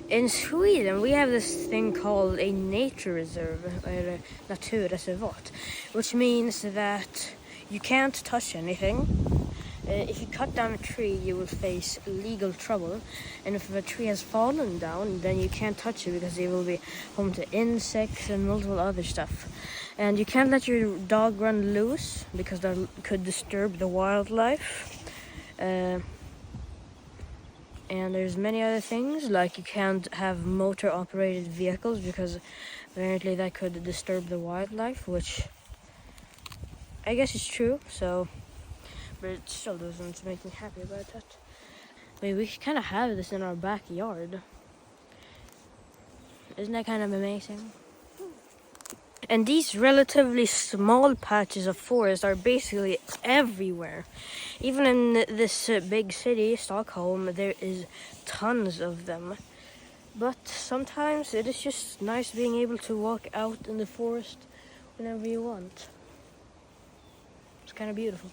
In Sweden, we have this thing called a nature reserve, or a naturreservat, which means that you can't touch anything. If you cut down a tree, you will face legal trouble. And if a tree has fallen down, then you can't touch it because it will be home to insects and multiple other stuff. And you can't let your dog run loose because that could disturb the wildlife. And there's many other things, like you can't have motor-operated vehicles because apparently that could disturb the wildlife, which I guess is true, but it still doesn't make me happy about that. I mean, we kind of have this in our backyard. Isn't that kind of amazing? And these relatively small patches of forest are basically everywhere. Even in this big city, Stockholm, there is tons of them. But sometimes it is just nice being able to walk out in the forest whenever you want. It's kind of beautiful.